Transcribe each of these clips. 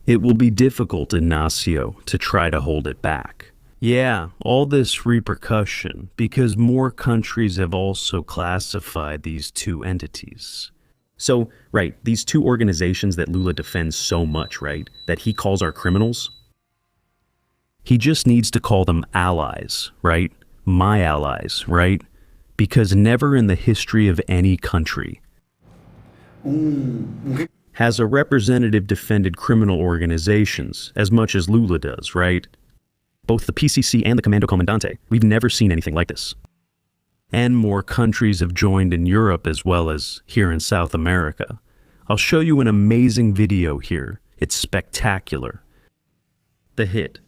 It will be difficult, Ignacio, to try to hold it back. Yeah, all this repercussion because more countries have also classified these two entities. So, right, these two organizations that Lula defends so much, right, that he calls our criminals, he just needs to call them allies, right? My allies, right? Because never in the history of any country has a representative defended criminal organizations as much as Lula does, right? Both the PCC and the Comando Comandante, we've never seen anything like this. And more countries have joined in Europe as well as here in South America. I'll show you an amazing video here. It's spectacular. The hit.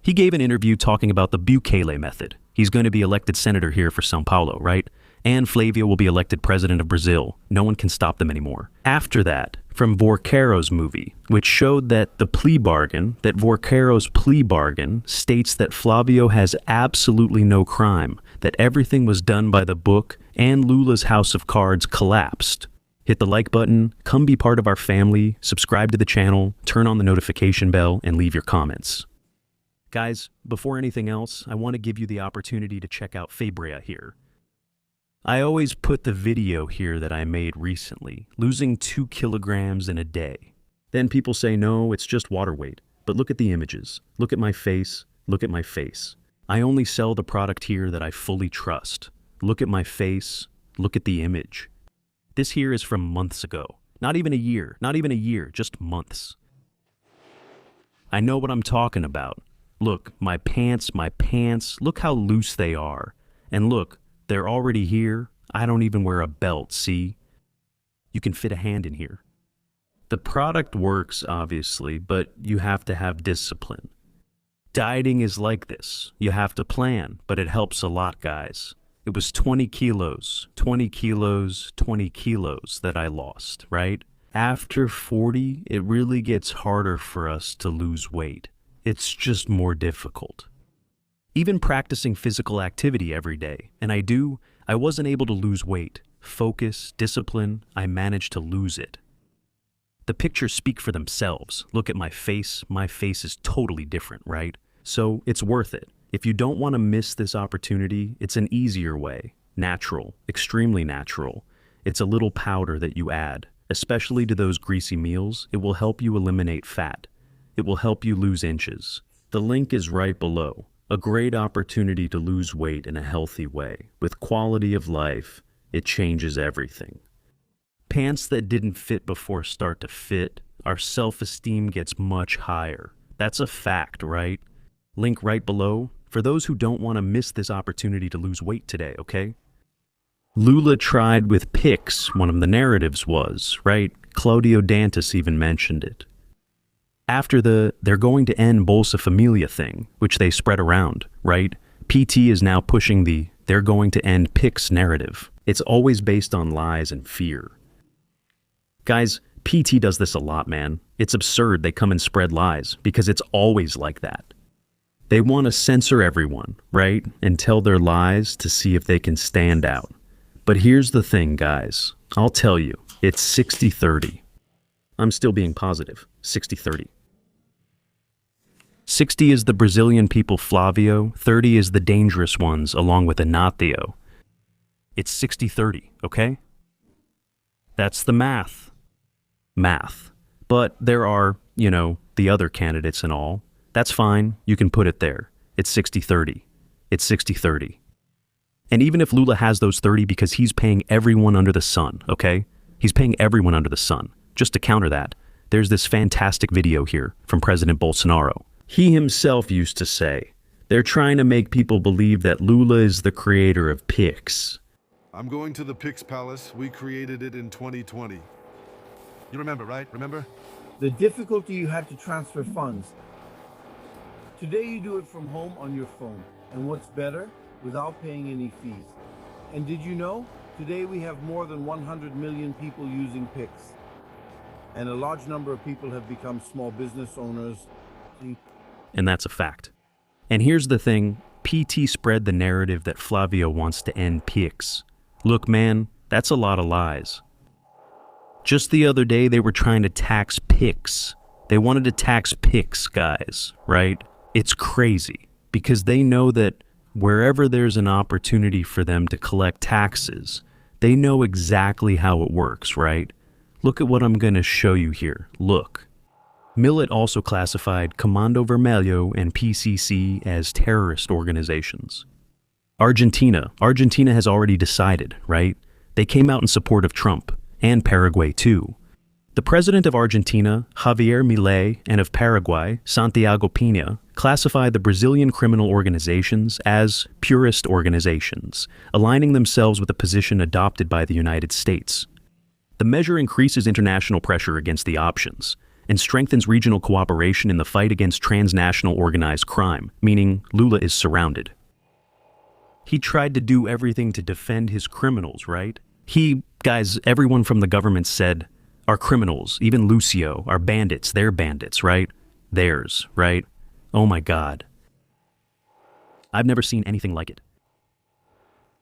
He gave an interview talking about the Bukele method. He's going to be elected senator here for São Paulo, right? And Flavio will be elected president of Brazil. No one can stop them anymore. After that, from Vorcaro's movie, which showed that Vorcaro's plea bargain states that Flavio has absolutely no crime, that everything was done by the book, and Lula's house of cards collapsed. Hit the like button, come be part of our family, subscribe to the channel, turn on the notification bell, and leave your comments. Guys, before anything else, I want to give you the opportunity to check out Fabria here. I always put the video here that I made recently, losing 2 kilograms in a day. Then people say, no, it's just water weight. But look at the images. Look at my face. Look at my face. I only sell the product here that I fully trust. Look at my face. Look at the image. This here is from months ago. Not even a year, just months. I know what I'm talking about. Look, my pants, look how loose they are. And look, they're already here. I don't even wear a belt, see? You can fit a hand in here. The product works, obviously, but you have to have discipline. Dieting is like this. You have to plan, but it helps a lot, guys. It was 20 kilos that I lost, right? After 40, it really gets harder for us to lose weight. It's just more difficult. Even practicing physical activity every day, and I wasn't able to lose weight. Focus, discipline, I managed to lose it. The pictures speak for themselves. Look at my face is totally different, right? So it's worth it. If you don't want to miss this opportunity, it's an easier way. Natural, extremely natural. It's a little powder that you add, especially to those greasy meals. It will help you eliminate fat. It will help you lose inches. The link is right below. A great opportunity to lose weight in a healthy way. With quality of life, it changes everything. Pants that didn't fit before start to fit. Our self-esteem gets much higher. That's a fact, right? Link right below for those who don't want to miss this opportunity to lose weight today, okay? Lula tried with PIX, one of the narratives was, right? Claudio Dantas even mentioned it. After they're going to end Bolsa Familia thing, which they spread around, right? PT is now pushing they're going to end PIX narrative. It's always based on lies and fear. Guys, PT does this a lot, man. It's absurd they come and spread lies because it's always like that. They want to censor everyone, right? And tell their lies to see if they can stand out. But here's the thing, guys. I'll tell you, it's 60-30. I'm still being positive. 60-30. 60 is the Brazilian people Flavio, 30 is the dangerous ones along with Ignacio. It's 60-30, okay? That's the math. But there are, the other candidates and all. That's fine, you can put it there. It's 60-30. It's 60-30. And even if Lula has those 30 because he's paying everyone under the sun, okay? He's paying everyone under the sun. Just to counter that, there's this fantastic video here from President Bolsonaro. He himself used to say, they're trying to make people believe that Lula is the creator of PIX. I'm going to the PIX Palace. We created it in 2020. You remember, right? Remember? The difficulty you had to transfer funds. Today you do it from home on your phone. And what's better? Without paying any fees. And did you know? Today we have more than 100 million people using PIX. And a large number of people have become small business owners. And that's a fact. And here's the thing, PT spread the narrative that Flavio wants to end PIX. Look, man, that's a lot of lies. Just the other day, they were trying to tax PICs. They wanted to tax PICs, guys, right? It's crazy because they know that wherever there's an opportunity for them to collect taxes, they know exactly how it works, right? Look at what I'm going to show you here. Look. Millet also classified Comando Vermelho and PCC as terrorist organizations. Argentina has already decided, right? They came out in support of Trump, and Paraguay too. The president of Argentina, Javier Milei, and of Paraguay, Santiago Peña, classified the Brazilian criminal organizations as purist organizations, aligning themselves with the position adopted by the United States. The measure increases international pressure against the options and strengthens regional cooperation in the fight against transnational organized crime, meaning Lula is surrounded. He tried to do everything to defend his criminals, right? Everyone from the government said, are criminals, even Lucio, are bandits, they're bandits, right? Theirs, right? Oh my God. I've never seen anything like it.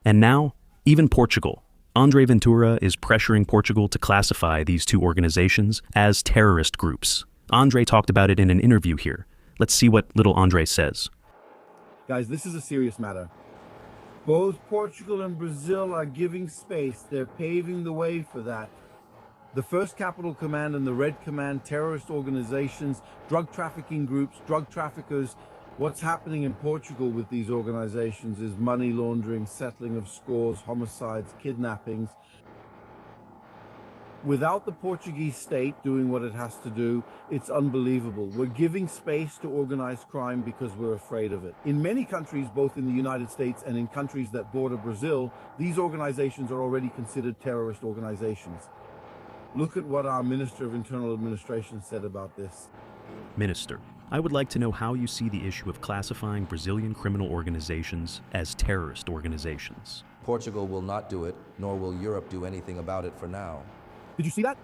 And now, even Portugal. André Ventura is pressuring Portugal to classify these two organizations as terrorist groups. André talked about it in an interview here. Let's see what little André says. Guys, this is a serious matter. Both Portugal and Brazil are giving space. They're paving the way for that. The First Capital Command and the Red Command, terrorist organizations, drug trafficking groups, drug traffickers. What's happening in Portugal with these organizations is money laundering, settling of scores, homicides, kidnappings. Without the Portuguese state doing what it has to do, it's unbelievable. We're giving space to organized crime because we're afraid of it. In many countries, both in the United States and in countries that border Brazil, these organizations are already considered terrorist organizations. Look at what our Minister of Internal Administration said about this. Minister, I would like to know how you see the issue of classifying Brazilian criminal organizations as terrorist organizations. Portugal will not do it, nor will Europe do anything about it for now. Did you see that?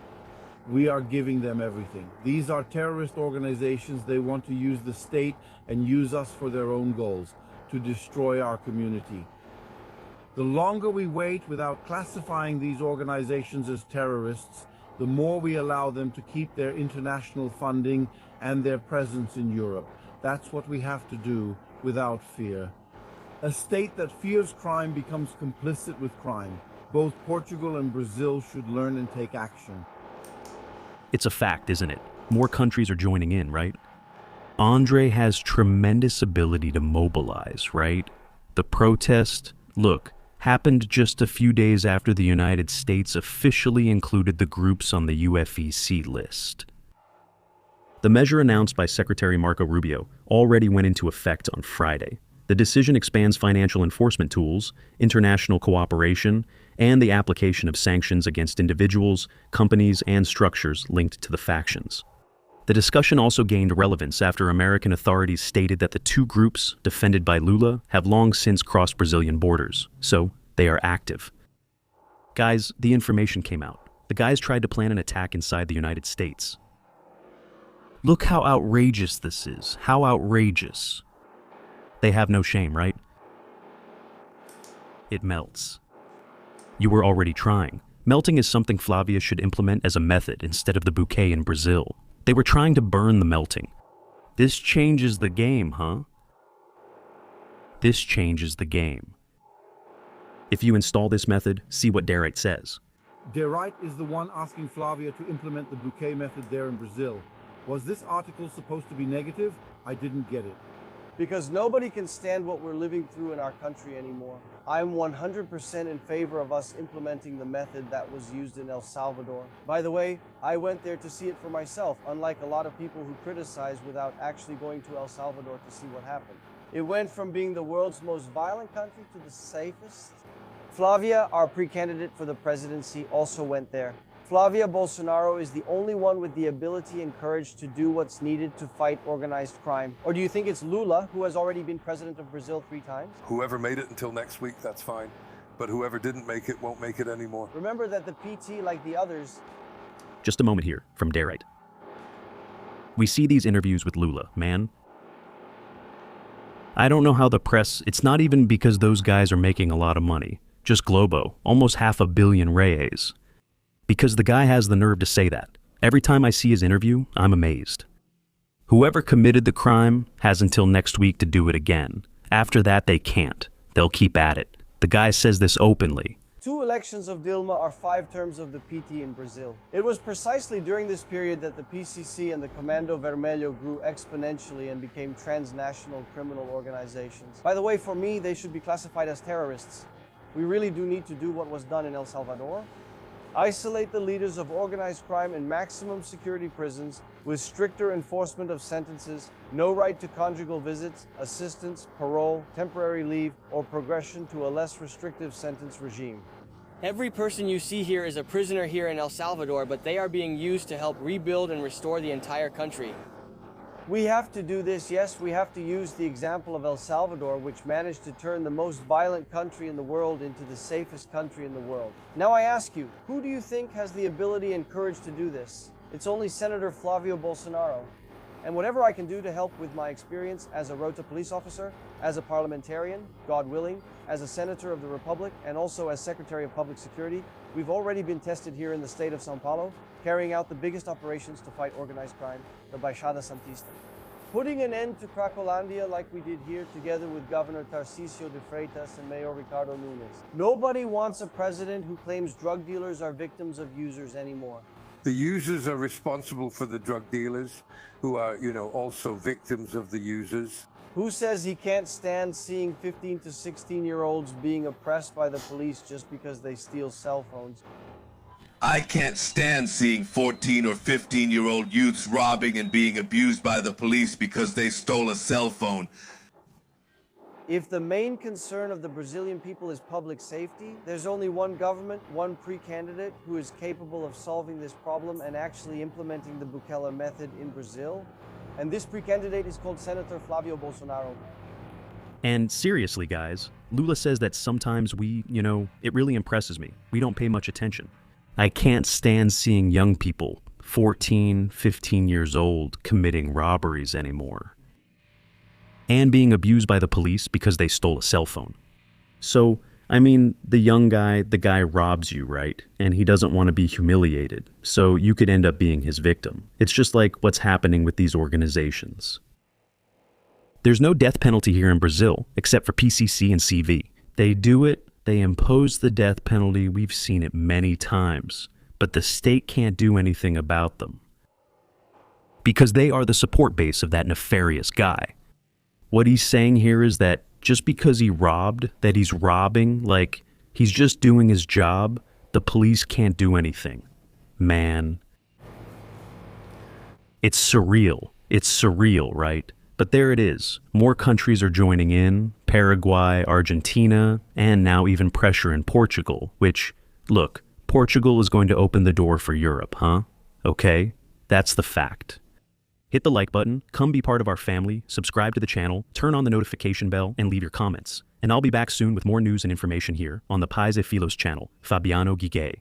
We are giving them everything. These are terrorist organizations. They want to use the state and use us for their own goals, to destroy our community. The longer we wait without classifying these organizations as terrorists, the more we allow them to keep their international funding and their presence in Europe. That's what we have to do without fear. A state that fears crime becomes complicit with crime. Both Portugal and Brazil should learn and take action. It's a fact, isn't it? More countries are joining in, right? André has tremendous ability to mobilize, right? The protest, look, happened just a few days after the United States officially included the groups on the UFEC list. The measure announced by Secretary Marco Rubio already went into effect on Friday. The decision expands financial enforcement tools, international cooperation, and the application of sanctions against individuals, companies, and structures linked to the factions. The discussion also gained relevance after American authorities stated that the two groups, defended by Lula, have long since crossed Brazilian borders, so they are active. Guys, the information came out. The guys tried to plan an attack inside the United States. Look how outrageous this is. How outrageous. They have no shame, right? It melts. You were already trying. Melting is something Flavia should implement as a method instead of the bouquet in Brazil. They were trying to burn the melting. This changes the game, huh? This changes the game. If you install this method, see what Derek says. Derek is the one asking Flavia to implement the bouquet method there in Brazil. Was this article supposed to be negative? I didn't get it. Because nobody can stand what we're living through in our country anymore. I'm 100% in favor of us implementing the method that was used in El Salvador. By the way, I went there to see it for myself, unlike a lot of people who criticize without actually going to El Salvador to see what happened. It went from being the world's most violent country to the safest. Flavia, our pre-candidate for the presidency, also went there. Flavia Bolsonaro is the only one with the ability and courage to do what's needed to fight organized crime. Or do you think it's Lula, who has already been president of Brazil 3 times? Whoever made it until next week, that's fine. But whoever didn't make it won't make it anymore. Remember that the PT, like the others... Just a moment here, from Derek. We see these interviews with Lula, man. I don't know how the press... It's not even because those guys are making a lot of money. Just Globo, almost 500 million reais. Because the guy has the nerve to say that. Every time I see his interview, I'm amazed. Whoever committed the crime has until next week to do it again. After that, they can't. They'll keep at it. The guy says this openly. 2 elections of Dilma are 5 terms of the PT in Brazil. It was precisely during this period that the PCC and the Comando Vermelho grew exponentially and became transnational criminal organizations. By the way, for me, they should be classified as terrorists. We really do need to do what was done in El Salvador. Isolate the leaders of organized crime in maximum security prisons with stricter enforcement of sentences, no right to conjugal visits, assistance, parole, temporary leave, or progression to a less restrictive sentence regime. Every person you see here is a prisoner here in El Salvador, but they are being used to help rebuild and restore the entire country. We have to do this, yes, we have to use the example of El Salvador, which managed to turn the most violent country in the world into the safest country in the world. Now I ask you, who do you think has the ability and courage to do this? It's only Senator Flavio Bolsonaro. And whatever I can do to help with my experience as a Rota police officer, as a parliamentarian, God willing, as a senator of the Republic, and also as Secretary of Public Security, we've already been tested here in the state of São Paulo, carrying out the biggest operations to fight organized crime, the Baixada Santista. Putting an end to Cracolândia like we did here together with Governor Tarcísio de Freitas and Mayor Ricardo Nunes. Nobody wants a president who claims drug dealers are victims of users anymore. The users are responsible for the drug dealers, who are, also victims of the users. Who says he can't stand seeing 15 to 16-year-olds being oppressed by the police just because they steal cell phones? I can't stand seeing 14 or 15-year-old youths robbing and being abused by the police because they stole a cell phone. If the main concern of the Brazilian people is public safety, there's only one government, one pre-candidate who is capable of solving this problem and actually implementing the Bukele method in Brazil. And this pre-candidate is called Senator Flavio Bolsonaro. And seriously, guys, Lula says that sometimes it really impresses me. We don't pay much attention. I can't stand seeing young people, 14, 15 years old, committing robberies anymore. And being abused by the police because they stole a cell phone. So, the guy robs you, right? And he doesn't want to be humiliated. So you could end up being his victim. It's just like what's happening with these organizations. There's no death penalty here in Brazil, except for PCC and CV. They do it, they impose the death penalty, we've seen it many times. But the state can't do anything about them. Because they are the support base of that nefarious guy. What he's saying here is that just because he robbed, that he's robbing, like he's just doing his job, the police can't do anything. Man. It's surreal. It's surreal, right? But there it is. More countries are joining in, Paraguay, Argentina, and now even pressure in Portugal, which, look, Portugal is going to open the door for Europe, huh? Okay? That's the fact. Hit the like button, come be part of our family, subscribe to the channel, turn on the notification bell, and leave your comments. And I'll be back soon with more news and information here on the Pais e Filhos channel, Fabiano Guiguet.